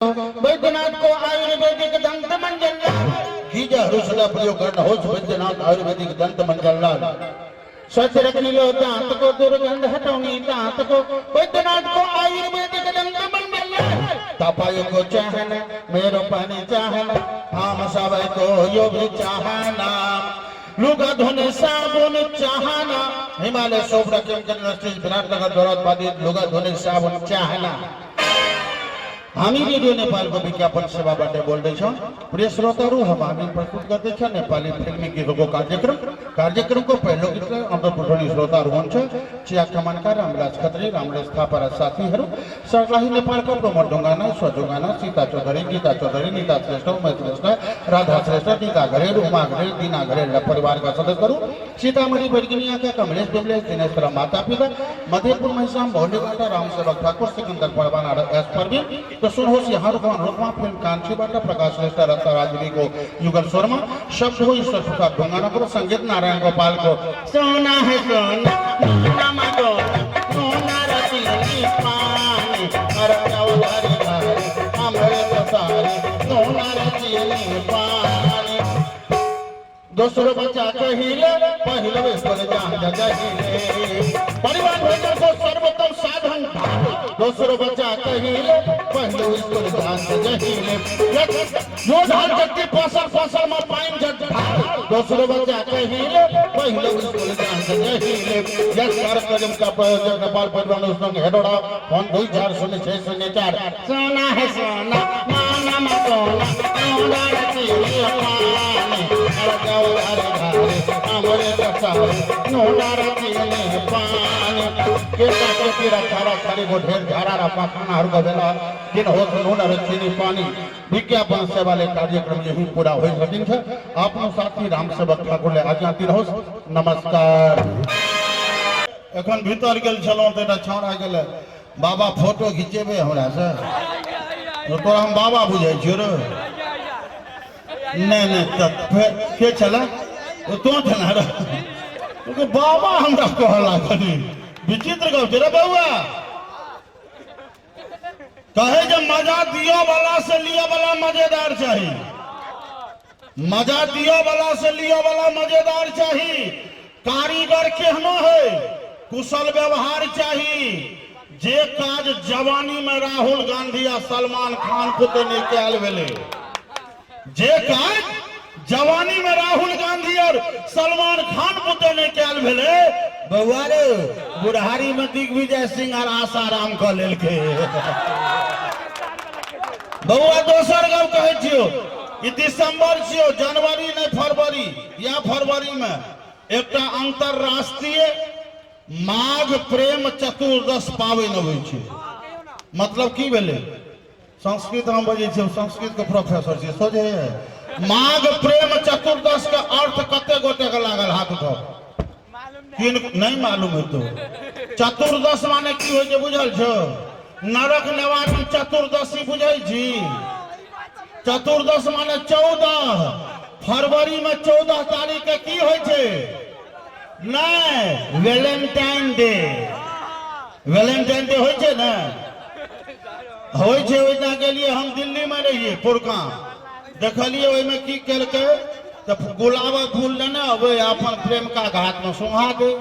वैद्यनाथ को आयुर्वेदिक दंत मंजन कीजा हरुषदा प्रयोग करना हो वैद्यनाथ आयुर्वेदिक दंत मंजन लाल स्वच्छ रखने लो दांत को दुर्गंध हटौनी दांत को वैद्यनाथ को आयुर्वेदिक दंत मंजन लाल तपायो को चाहना मेरो पानी चाहना आम सवय को यो भी चाहना लुगा धोने साबुन चाहना हिमालय सोबरा केमिकल इंडस्ट्रीज विराटनगर द्वारा उत्पादित लुगा धोने साबुन चाहना हामी रेडियो नेपाल को विज्ञापन सेवा बाटे बोल रहे छौं प्रिय श्रोताहरू हम हामी प्रस्तुत गर्दै छौं नेपाली फिल्मी गीतको कार्यक्रमको पहिलो गीत अन्तर्पुटनी श्रोताहरू हुन्छ चिया कमानका रामराज खत्री रामराज थापा र साथीहरू सर्लाही नेपालका प्रमोद ढुङ्गाना स्वजुगाना सीता चौधरी गीता चौधरी नीता श्रेष्ठ उमेश श्रेष्ठ राधा श्रेष्ठ टीका घरेल उमा घरेल दीना घरेल र परिवारका सदस्यहरू सीतामढ़ी बर्गिनियाका कमलेश डुम्लेश दिनेश र माता पिता मधेपुर महिसाम भौलीबाट रामसेवक ठाकुर सिकंदर परवाना र एस परवीन तो सुनहोस् यहाँ रुकमा फिल्म कांचीबाट प्रकाश श्रेष्ठ र राजवी को युगल शर्मा शब्द हो ईश्वर प्रसाद ढुङ्गाना को संगीत नारायण गोपाल को सोना है सोना नामा को सोना रती पानी हर चौधरी धारी हमरे तो सारी सोना रती पानी दूसरो बच्चा कहिले पहले स्कूल जान जहिले परिवार भोजन को सर्वोत्तम साधन दूसरो बच्चा कहिले पहले स्कूल जान जहिले जो धान जत्ती फसल में पाइन जट दूसरो बच्चा कहिले पहले स्कूल जान जहिले यस कार्यक्रम का प्रयोजक नेपाल परिवहन संघ हेडोडा फोन 2400604 सोना है सोना नाना मकोना सोना रती पानी हर हमरे दसारे नोना रती पानी के रखारा खाली को ढेर झारा रा पाखानाहरु को बेला किन होत नोना रती पानी विज्ञापन सेवाले कार्यक्रम यही पूरा होइ सकिन्छ आफ्नो साथी रामसेवक ठाकुरले आज्ञा दिनुहोस् नमस्कार एखन भीतर गेल छलौ त एटा छौरा गेल बाबा फोटो खिचेबे हमरा से तो तोरा हम बाबा बुझै छियो रे नहीं त के छला तो छला रे तो बाबा हमरा कहला कनी विचित्र गप रे बउआ कहे जे मजा दियो वाला से लियो वाला मजेदार चाहिए मजा दियो वाला से लियो वाला मजेदार चाहिए कारीगर केहनो है कुशल व्यवहार चाहिए जे काज जवानी में राहुल गांधी या सलमान खान को देने के आल भेले जे काज जवानी में राहुल गांधी और सलमान खान को देने के आल भेले बउआ रे बुढ़ारी में दिग्विजय सिंह और आसाराम को लेल के बउआ दोसर गप कहे छियो ई दिसंबर छियो जनवरी नहीं फरवरी या फरवरी में एकटा अंतरराष्ट्रीय माघ प्रेम चतुर्दश पावन अबै छै मतलब की भेले संस्कृत हम बजे छी संस्कृत के प्रोफेसर छी सोझे माघ प्रेम चतुर्दश के अर्थ कते गोटे के लागल हाथ उठाओ किन नहीं मालूम है तो चतुर्दश माने की होय छै बुझल छो नरक निवारण चतुर्दशी बुझै छी चतुर्दश माने 14 फरवरी में 14 तारीख के की होय छै नहीं वैलेंटाइन डे होय छै ना होय छै ओइना के लिए हम दिल्ली में रहिए पुरका देखलिए ओइ में की केलके त गुलाब फूल लेने अबे अपन प्रेम का घाट में सुहा दे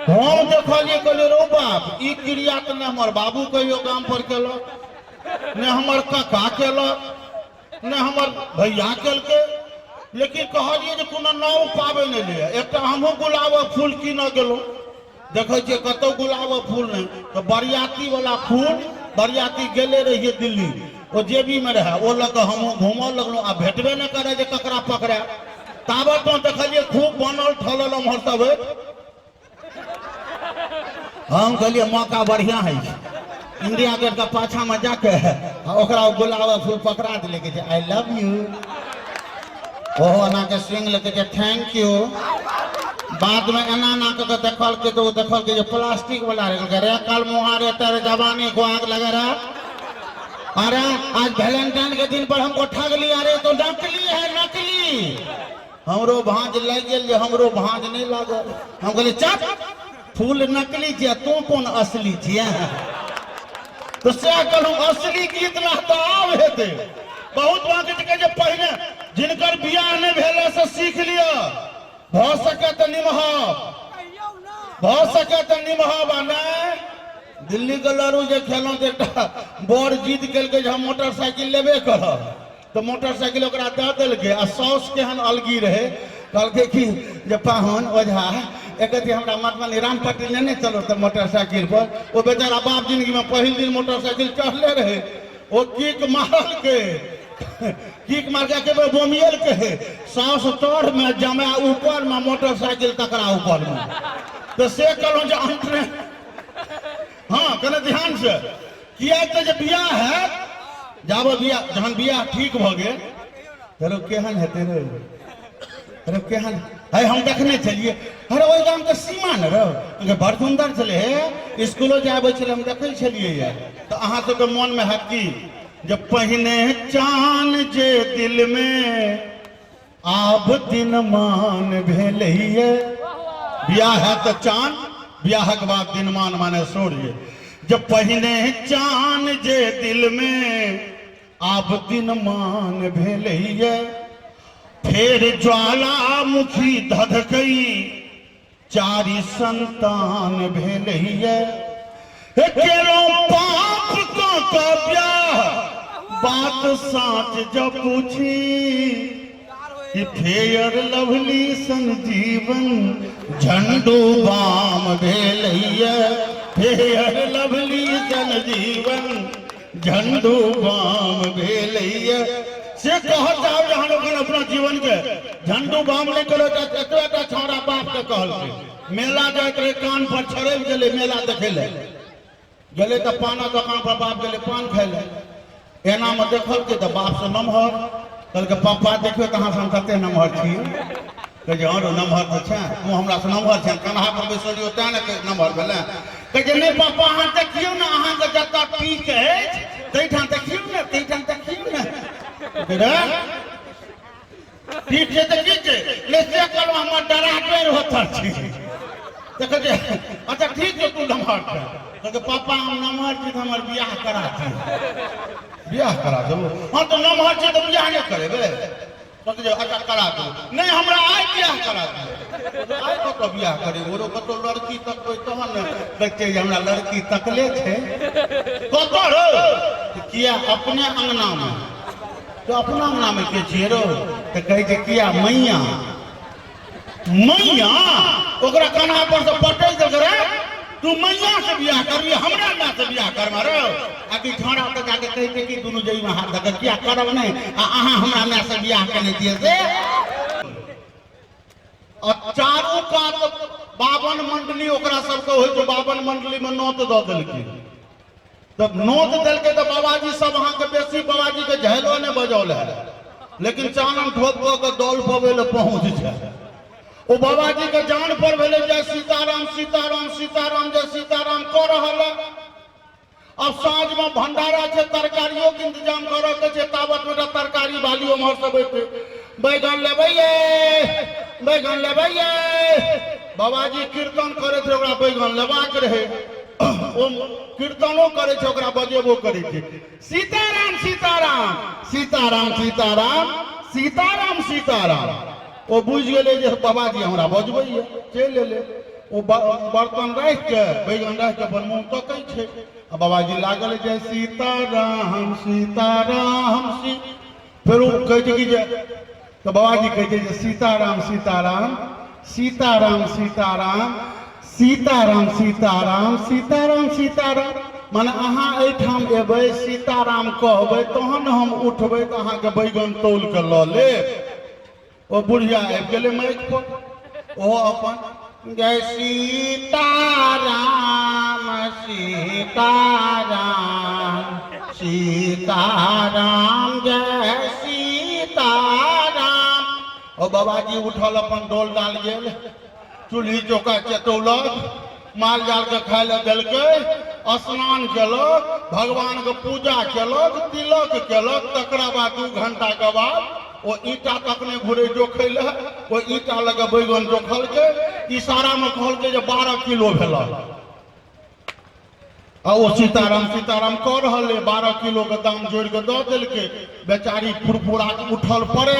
हम देखलिए कहलिए रो बाप ई क्रिया त ने हमर बाबू कहियो गाम पर केलो ने हमर काका केलो ने हमर भैया केलके लेकिन कहलिए जे कोनो नव पावे नहीं लिए एकटा हमहु गुलाब फूल कीन गेलो देखे छिए कतो गुलाब फूल नहीं तो बरियाती वाला फूल बरियाती गेले रहिए दिल्ली ओ जेबी में रहे ओ लग हमहु घूमो लगलो आ भेटबे न करे जे ककरा पकड़े ताबत तो देखलिए खूब बनल ठलल हमर सब हम कहलिए मौका बढ़िया है इंडिया गेट का पाछा में जाके ओकरा गुलाब फूल पकड़ा दिले के आई लव यू ओहो ना के स्विंग लेके जे थैंक यू बाद में एना ना के देखल के तो देखल के जो प्लास्टिक वाला रे कल मुहारे तेरे जवानी को आग लगा रहा अरे आज वैलेंटाइन के दिन पर हमको ठग लिया रे तो नकली है नकली हमरो भांज लग गेल जे हमरो भांज नहीं लागल हम कहले चप फूल नकली छिया तू कौन असली छिया तो से कहूँ असली गीत रहता आब हेते बहुत बात के पहले जिनकर बियाह नहीं भेले से सीख लिया भ सके तो निमहब नहीं दिल्ली के लड़ू जे खेलों एकटा बड़ जिद केलकै जे हम मोटरसाइकिल लेबे करब तो मोटरसाइकिल ओकरा दे देलकै आ साउस केहन अलगी रहे कहलकै कि जे पाहुन ओझा एक हमरा मतलब रामपट्टी लेने चलो तो मोटरसाइकिल पर वो बेचारा बाप जिंदगी में पहल दिन मोटरसाइकिल चढ़ले रहे वो किक मारल के किक मार के बोमियल के साउस तोड़ में जमा ऊपर में मोटरसाइकिल तकरा ऊपर में तो से कहूँ जो अंतरे हाँ कहना ध्यान से किया तो जब बियाह है जब बियाह जहन बियाह ठीक भ गए तेरो केहन हेते रे अरे केहन है हम देखने चलिए अरे ओई गाम के सीमा न रहो बड़ सुंदर चले हे स्कूलो जाबे छले हम देखै छलिए ये तो अहाँ सबके मन में है कि जब पहिने चान जे दिल में आब दिन मान भेलैये बियाह है तो चान बियाह के बाद दिन मान माने सोड़िए जब पहिने चान जे दिल में आब दिन मान भेलैये फेर ज्वालामुखी धधकई चारि संतान भेलैये केरो पाप का ब्याह बात साच जब पूछी कि फेयर लवली सन जीवन झंडू बाम भेलैये फेयर लवली सन जीवन झंडू बाम भेलैये से कह जाओ जहाँ लोग अपना जीवन के झंडू बाम नहीं करो तो छौड़ा बाप के कहल मेला जाते रहे कान पर छड़े गए मेला देखे ले गले तो पाना दुकान पर बाप गए पान खाए ले एना में देखल के तो बाप से नमहर कल के पापा देखियो कहाँ से हम कते नमहर छियै कहे हाँ रो नमहर तो छे तू हमरा से नमहर छे कन्हा पर बैसलियो तें ने नमहर भेले कहे नहीं पापा अहाँ देखियो ना अहाँ के जता ठीक है तैठाम देखियो ना तैठाम देखियो ना ठीक है तो ठीक है लेसे कल हम डराते होता छी देख अच्छा ठीक है तू नमहर छे तो पापा हम नमहर छी तो हमर बियाह करा दो हाँ तो नमहर छे तो बियाह नहीं करेबे तो अच्छा करा दो नहीं हमरा आइ बियाह करा दो आइ तो बियाह करे ओरो कतो लड़की तक कोई तहन देखते हमरा लड़की तकले छे कतो रो किया अपने अंगना में तो अपना अंगना में के छेरो तो कहे जे किया मैया मैया ओकरा कान्हा पर से पटै दे करे तू मैया से बियाह करबी हमरा ना से बियाह कर मारो आकि छोड़ा तो जाके कहते कि दोनों जई में हाथ धक किया करब नहीं अहाँ हमरा ना से बियाह करने दिए से और चारों कात 52 मंडली ओकरा सबके होय तो 52 मंडली में नोत द देलकै तब नोत देलकै तो बाबाजी सब अहाँ के बेसी बाबाजी के झैलो ने बजौल है लेकिन चानन ठोक के दौल पवे ले पहुंच जाए ओ बाबाजी के जान पर भेले जय सीताराम सीताराम सीताराम जय सीताराम कर रहल अब साँझ में भंडारा छे तरकारियों के इंतजाम करो के छे तावत में तरकारी वाली उमहर से बैठे बैगन लेबै बाबाजी कीर्तन करे थे ओकरा बैगन लेबाक रहे ओ कीर्तनो करे छे ओकरा बजेबो करे छे सीताराम सीताराम सीताराम सीताराम सीताराम सीताराम ओ बुझ गेले जे बाबाजी हमरा बजबैये चल ले ओ बर्तन रख के बैगन रख के अपन मुंह तकै छे आ बाबाजी लागल जे सीताराम सीताराम फिर ओ कहै जे तो बाबाजी कहै जे सीताराम सीताराम सीताराम सीताराम सीताराम सीताराम सीताराम सीताराम माने अहाँ एठाम एबै सीताराम कहबै तहन हम उठबै त अहाँ के बैगन तौल के ल लेब ओ बुढ़िया आबि गेलै माइक पर ओहो अपन जय सीताराम सीताराम सीताराम जय सीताराम ओ बाबाजी उठल अपन डोल डाल गेल चूल्ही चौका चेतौलक माल जाल के खाय ले देलकै स्नान केलक भगवान के पूजा केलक तिलक केलक तकरा बाद 2 घंटा के बाद वो ईटा तक ने घुरे जोखे ले वो ईटा लगे बैगन जोखल के इशारा में कहल के 12 किलो भेल आ वो सीताराम सीताराम कह रहा है 12 किलो के दाम जोड़ के दो दिल के बेचारी फुरफुरा के उठल पड़े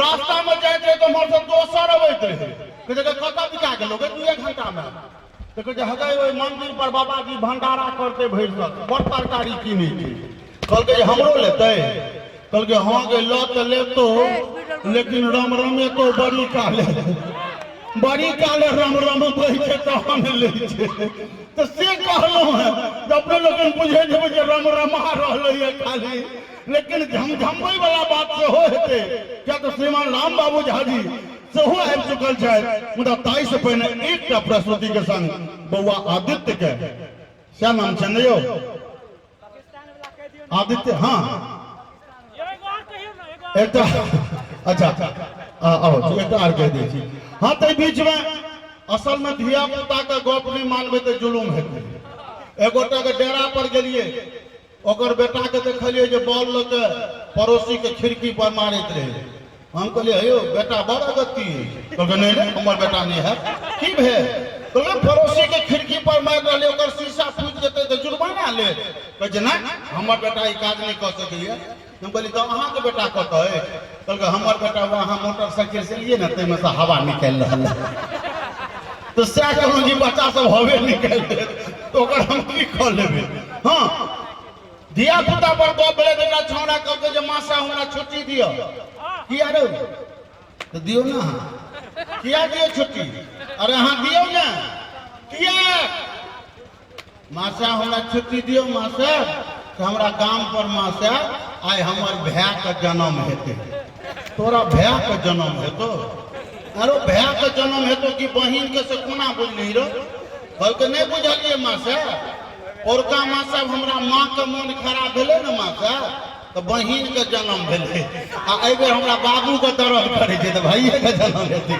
रास्ता में जाए तो हमारे से दोसर अबैत रहे कत बिका गेलो 2 घंटा में तो कहते हगे ओहि मंदिर पर बाबा जी भंडारा करते भैर बड़ तरकारी कीने कहल हमरो लेते कहल हाँ गे ल तो ले तो लेकिन रम रमे तो बड़ी काले रम रम बैठे तहन ले तो से कहलो है अपने लोग बुझे जे रम रमा रहा खाली लेकिन झमझमबै वाला बात से हो हेते क्या तो श्रीमान राम बाबू झा जी सेहो आबि चुकल छथि मुदा ताई से पहिने एकटा प्रस्तुति के संग बौआ आदित्य के क्या नाम छै ने यौ आदित्य हाँ एकटा अच्छा आओ एकटा आर कह दै छी हाँ तो बीच में असल में धिया पुता का गप नहीं मानबे तो जुलूम हेतै एगोटा के डेरा पर गेलिए ओकर बेटा के देखलिए जे बॉल लग पड़ोसी के खिड़की पर मारैत रहे हम कहलिए हे बेटा बड़ा गति कहलकै नहीं हमर बेटा नहीं है की भेल कहलकै पड़ोसी के खिड़की पर मार रहले ओकर शीशा फूट जेतै तो जुर्माना ले कहै ना हमर बेटा ई काज नहीं कर सकैए हम कहलिए तो अहाँ के बेटा कतऽ है कहलकै हमर बेटा वहाँ मोटरसाइकिल से लिए ना तैमे से हवा निकल रहल तो सएह कहलहुँ जी बच्चा सब हवे निकल दे तो ओकर हम की कऽ लेबै हाँ धिया पुता पर गप भेलै जेकरा छौड़ा कहलकै जे मासा हमरा छुट्टी दियो किया रे तो दियो ना किया दियो छुट्टी अरे हाँ दियो ना किया मासा हमरा छुट्टी दियो मासा हमरा गाम पर मासा आइ हमर भाई के जन्म हेतै तोरा भाई के जन्म हेतो अरे भाई के जन्म हेतो कि बहिन के से कोना बुझली रो कहलकै नहीं बुझलिए मासा औरका मासा हमरा माँ के मन खराब भेलै ने मासा तो बहिन के जन्म भेलै आ एबेर हमरा बाबू के दर्द करे छै तो भाइये के जन्म हेतै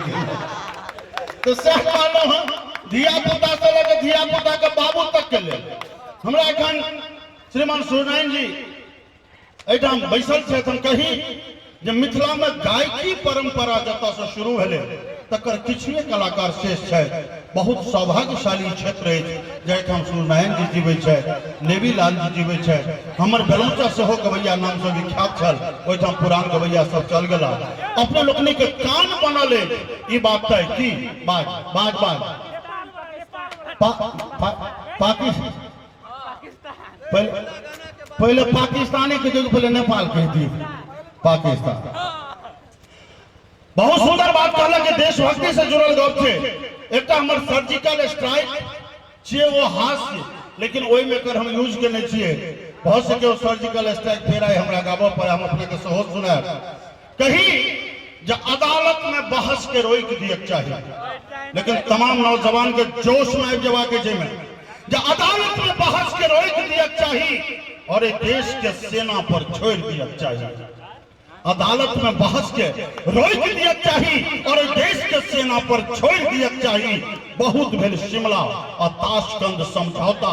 तो सएह कहलहुँ हम धिया पुता से लेके धिया पुता के बाबू तक के लेल हमरा एखन श्रीमान सूर्यनारायण जी एठाम बैसल छथि हम कही जे मिथिला में गायकी परंपरा जतऽ से शुरू भेलै तकर किछुए कलाकार शेष छै बहुत सौभाग्यशाली क्षेत्र अछि जहिठाम सूर्यनारायण जी जीवै छथि नेवी लाल जी जीवै छथि हमर बेलौचा सेहो गवैया नाम से विख्यात छल ओहिठाम पुरान गवैया सब चल गेला अपने लोकनि के कान बनल अछि ई बात तय की बाज बाज बाज पाकिस्तान पहले पाकिस्तानी के जगह पहले नेपाल कहती पाकिस्तान बहुत सुंदर बात कहला कि देशभक्ति से जुड़ल गप छै एकटा हमर सर्जिकल स्ट्राइक छियै वो हास्य लेकिन ओहि में कर हम यूज केने छियै बहुत सके वो सर्जिकल स्ट्राइक फेर आइ हमरा गाबऽ पर हम अपने के सेहो सुनाब कही जे अदालत में बहस के रोक दिए चाहिए लेकिन तमाम नौजवान के जोश में आबि जेबाक छै में जे अदालत में बहस के रोक दिए चाहिए और एक देश के सेना पर छोड़ दिया चाहिए अदालत में बहस के रोक दिया चाहिए और देश के सेना पर छोड़ दिया चाहिए बहुत भेल शिमला और ताशकंद समझौता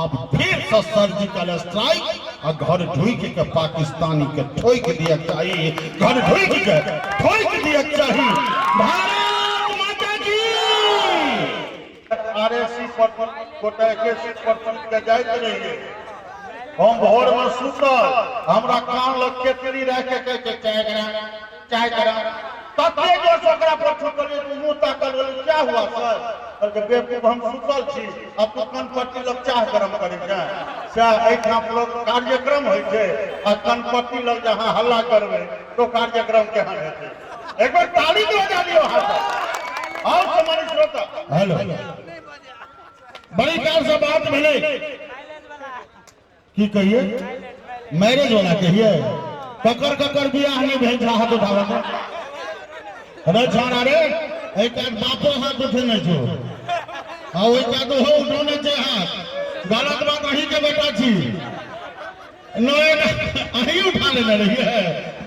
अब फिर से सर्जिकल स्ट्राइक और घर ढुक के पाकिस्तानी के ठोक दिया चाहिए घर ढुक के ठोक दिया चाहिए भारत माता की आरएसी पर कोटा के सीट पर जाइत रहिए हम भोर में सुतल हमरा कान लग केतरी रह के कह के चाय करा तते जो ओकरा पर ठोकले मुंह ताकल क्या हुआ सर कहलके बेवकूफ हम सुतल छी अब तो कनपट्टी लग चाय गरम करे छै से एठाम लोग कार्यक्रम होय छै आ कनपट्टी लग जहां हल्ला करबे तो कार्यक्रम केहन हेतै एक बार ताली बजा दियो हाथ आओ हमारे श्रोता हेलो बड़ी काल से बात भेलै की कहिए मैरिज वाला कहिए ककर ककर बियाह नहीं भेज हाथ उठावा अरे छोड़ा रे एक बापो हाथ उठेने छो आ ओइ का तो हो उठौने छै हाथ गलत बात अही के बेटा छी नय अही उठा लेने रहिए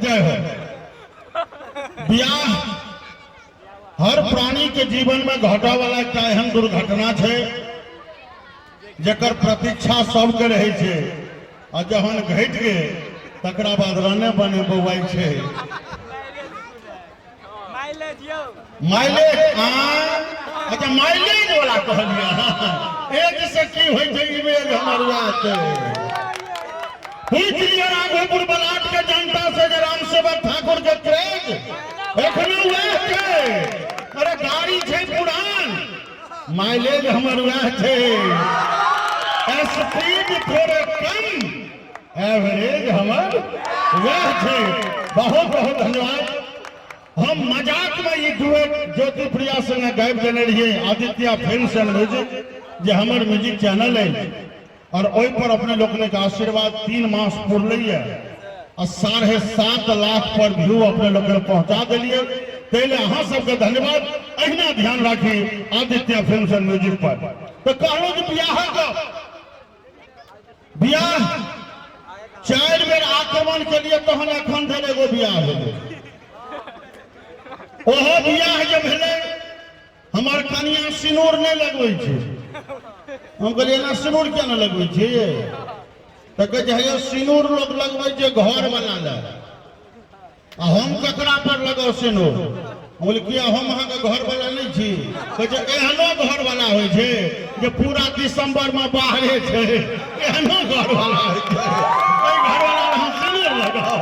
जय हो बियाह हर प्राणी के जीवन में घटा वाला एक एहन दुर्घटना छै जकर प्रतीक्षा सबके रहे छै आ जहन घट गेल तकरा बाद रने बने बौआई छै माइलेज अच्छा माइलेज वाला कहलिया एज से की होय छै इमेज हमर बात पूछ लिया राघोपुर बलाट के जनता से जे राम सेवक ठाकुर के क्रेज एखनो वह छै। अरे गाड़ी छै पुरान माइलेज हमर वह छै, स्पीड थोड़े कम एवरेज हमर वह छै। बहुत बहुत धन्यवाद। हम मजाक में ये डुएट ज्योति प्रिया संगे गाबि देने रहिए आदित्य फिल्म्स एंड म्यूजिक जे हमर म्यूजिक चैनल है और ओहि पर अपने लोकने के आशीर्वाद 3 मास पुरलिए और 7.5 लाख पर व्यू अपने लोग पहुंचा दिलिए। पहले अहाँ सबके धन्यवाद। अहिना ध्यान राखी आदित्य फिल्म्स एंड म्यूजिक पर। तो कहलो कि बियाह 4 बेर आक्रमण के लिए तहन एखन धरि एगो बियाह भेलै। ओहो बियाह जे भेलै हमर कनिया सिनूर नहीं लगबै छै। हम कहलिए ना सिनूर क्या न लगबै छै तो कहे है सिनूर लोग लगबै छै घर वाला ले आ हम ककरा पर लगाओ सिनूर। हम बोले किया हम अहाँ के घर वाला नहीं छी। कहे एहनो घर वाला होइ छै जे पूरा दिसंबर में बाहरे छै एहनो घर वाला होइ छै घर वाला हम सिनूर लगाओ।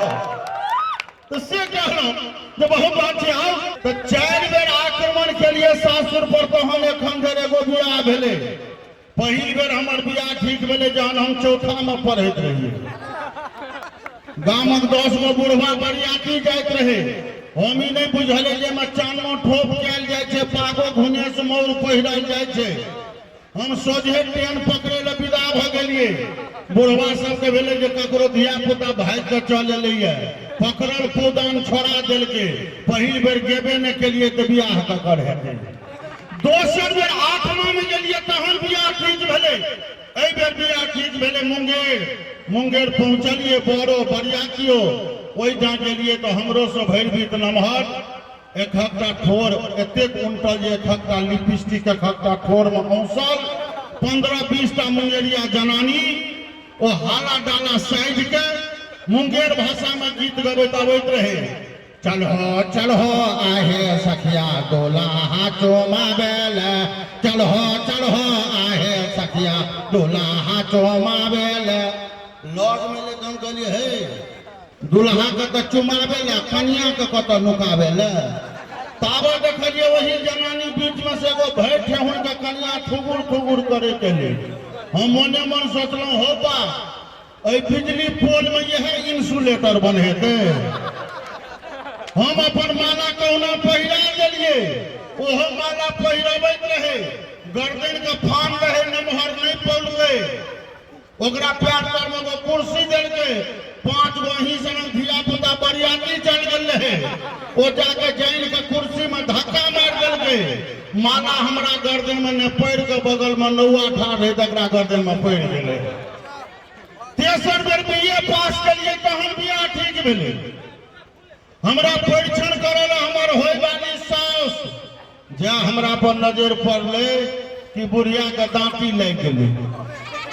तो से कहलौं जे बहुत बात छै। आओ तो 4 बेर आक्रमण के लिए सासुर पर तो हम एखन धरि एगो बियाह भेलै। पहिल बेर हमर बियाह ठीक भेलै जहन हम चौथा में पढ़ैत रहिए। गामक 10 गो बुढ़वा बरियाती जाइत रहे। हम ही नहीं बुझले जे में चानो ठोप कयल जाय छै पागो घुनेस मौर पहिरल जाय छै। हम सोझे ट्रेन पकड़े ले विदा भ गेलिए। बुढ़वा सबके भेले जे ककरो धिया पुता भाग के चल एलैया पकड़ल पूदान छोड़ा देलके। पहिल बेर गेबे नहीं केलिए तो बियाह ककर हेतै। दोसर बेर 8वां में गेलिए तहन बियाह ठीक भेलै। एहि बेर बियाह ठीक भेलै मुंगेर पहुंचलिए बड़ो बरियातियो ओहि जहाँ गेलिए तो हमरो से भरि बीत नमहर एकहकटा ठोर एतेक उंटल जे एकहकटा लिपस्टिक एकहकटा ठोर में औंसल 15-20 टा मुंगेरिया जनानी ओ हाला डाला साइज के मुंगेर भाषा में गीत गबैत अबैत रहे। चलो आहे सखिया डोला चोमा बेल चलो आहे सखिया डोला चोमा बेल। लॉग में लेकिन कहलिए हे दुल्हा के तो चुमाबे ले कन्या के कत नुकाबे ले। ताबे देखलिए वही जनानी बीच में से एगो भैर ठेहुन के कन्या ठुगुर करे के लिए। हम मने मन सोचलौं हो बा ए बिजली पोल में यह इंसुलेटर बनेते। हम अपन माला कौना पहिरा देलिए ओहो माला पहिरबैत रहे। गर्दन के फान रहे नमहर नहीं पौलुए। ओकरा पैर पर में वो कुर्सी देलके 5 गो ही सनक धिया पुता बरियाती चल गेल रहे। ओ जाके जाइन के कुर्सी में धक्का मार देलके। माला हमरा गर्दन में ने पैर के बगल में नौआ ठाड़ रहे तकरा गर्दन में पड़ गेले। तेसर बेर बीए पास करिए तहन बियाह ठीक भेलै। हमरा परीक्षण करल हमर होय वाली साउस जहाँ हमरा पर नजर पड़ले कि बुढ़िया के दांती लग गेलै।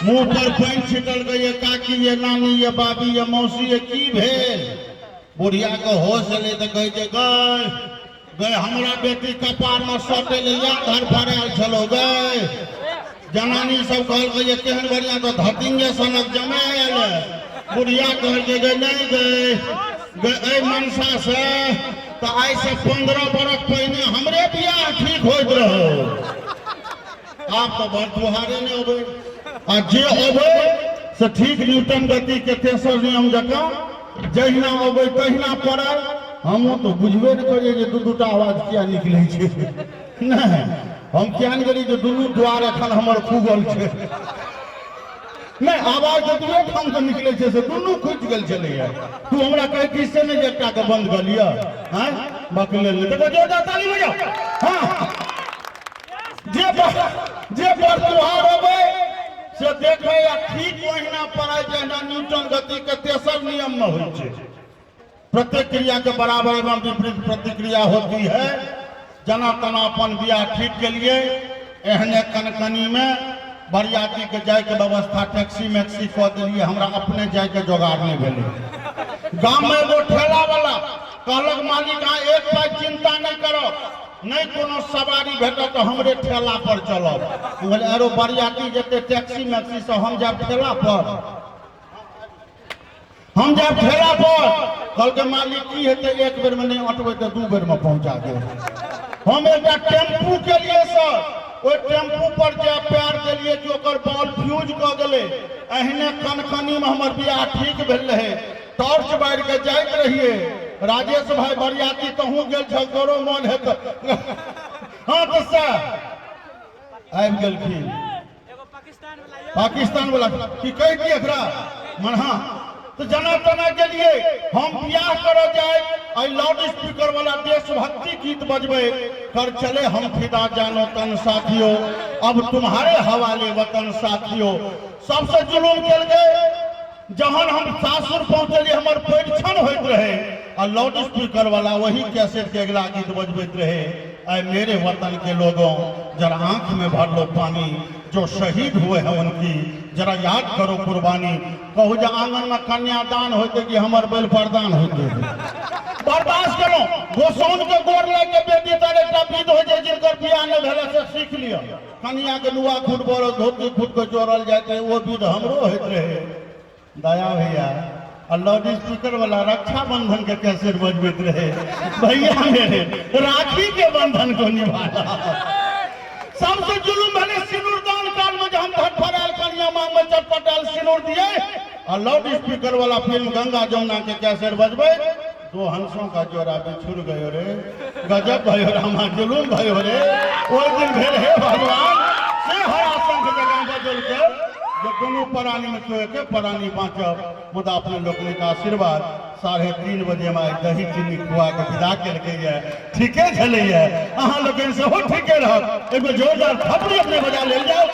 मुंह पर पानी छिटल गई काकी ये नानी ये बाबी ये मौसी ये की भेल। बुढ़िया के होश एले तो कहे गए हमरा बेटी कपार में सटे ले घर फराल छलो गए। जनानी सब कहल गए केहन बढ़िया तो धतिंगे सनक जमायल। बुढ़िया कहल नहीं गए मनसा से तो आई से 15 बरस पहले हमरे बियाह ठीक होत रहो। आप तो बड़ तुहारे ने अबे आ जे अबे से ठीक न्यूटन गति के तेसर नियम जका जहिना अबे तहिना पड़ल। हम तो बुझबे नहीं करिए जे दू-दूटा आवाज किया निकले छे। नहीं हम क्या नहीं करी जो दुनू द्वार एखन हमर खुगल छे। नहीं आवाज जतबे ठाम से निकले छे से दुनू खुज गेल छलैया। तू हमरा कहे कि से नहीं एकटा के बंद कर लिया हैं बकले ले देखो जो ताली बजाओ। हां जे पर त्योहार होवे से देखे या ठीक महीना पड़े जहिना न्यूटन गति के तेसर नियम में होय छे। प्रत्येक क्रिया के बराबर एवं विपरीत प्रतिक्रिया होती है। जना तना अपन बियाह ठीक के लिए एहने कनकनी में बरियाती के जाय के व्यवस्था टैक्सी मैक्सी कह दिलिए। हमरा अपने जाय के जोगाड़ नहीं भेले। गांव में एगो ठेला वाला कहलक मालिक एक बार चिंता नहीं करो नहीं कोनो सवारी भेटत तो हमरे ठेला पर चलब। बोले अरे बरियाती जते टैक्सी मैक्सी से हम जाब ठेला पर, हम जाब ठेला पर। कल के मालिक की हेते एक बेर में नहीं अटबै तो 2 बेर में पहुंचा दे। हम एक टेम्पू के लिए सर ओइ टेम्पू पर जे प्यार देलिए कि ओकर बॉल फ्यूज क गेले। एहने कनकनी में हमर बियाह ठीक भेल रहे, टॉर्च बार के जाइत रहिए। राजेश भाई बरियाती कहूँ गेल छ तोरो मन है तो हाँ तो सर आबि गेलखिन पाकिस्तान वाला की कह दिए एकरा मन। हाँ तो जना तना के लिए हम बियाह करो जाए आई लाउड स्पीकर वाला देशभक्ति गीत बजबे कर चले हम फिदा जानो तन साथियों, अब तुम्हारे हवाले वतन साथियों। सबसे जुलूम चल गए जहां हम सासुर पहुंचलिए हमर परीक्षण होइत रहे और लाउड स्पीकर वाला वही कैसेट के अगला गीत बजबैत रहे। ऐ मेरे वतन के लोगों जरा आंख में भर लो पानी, जो शहीद हुए हैं उनकी जरा याद करो कुर्बानी। कहू जो आंगन में कन्यादान होते कि हमर बैल प्रदान होते। बर्दाश्त करो गोसौन के गोर लेके बेटी तर एक विध हो जाए जिनकर बियाह न भेले से सीख लिया। कन्या के नुआ खुद बोलो धोती खुद को जोड़ल जाते वो विध हमरो होते रहे। दया भैया लाउड स्पीकर वाला रक्षाबंधन के कैसे बजबैत रहे भैया मेरे राखी के बंधन को निभाना। सबसे जुलूम भले सिनूरदान काल में हम फटफड़ाल कन्या मांग में चटपटाल सिनूर दिए और लाउड स्पीकर वाला फिल्म गंगा जमुना के कैसे बजबे। 2 हंसों का जोड़ा बिछुड़ गयो रे, गजब भयो रामा जुलूम भयो रे। वो दिन भेल हे भगवान से हर आसन के जगह बदल के जो दोनों प्राणी में सोए के प्राणी बाँचब। मुदा अपने लोकनि का आशीर्वाद 3:30 बजे में दही चीनी खुआ के विदा केलकै। ठीके छलैया, अहाँ लोकनि सेहो ठीके रहब। एगो जोरदार थपड़ी अपने बजा लेल जाओ।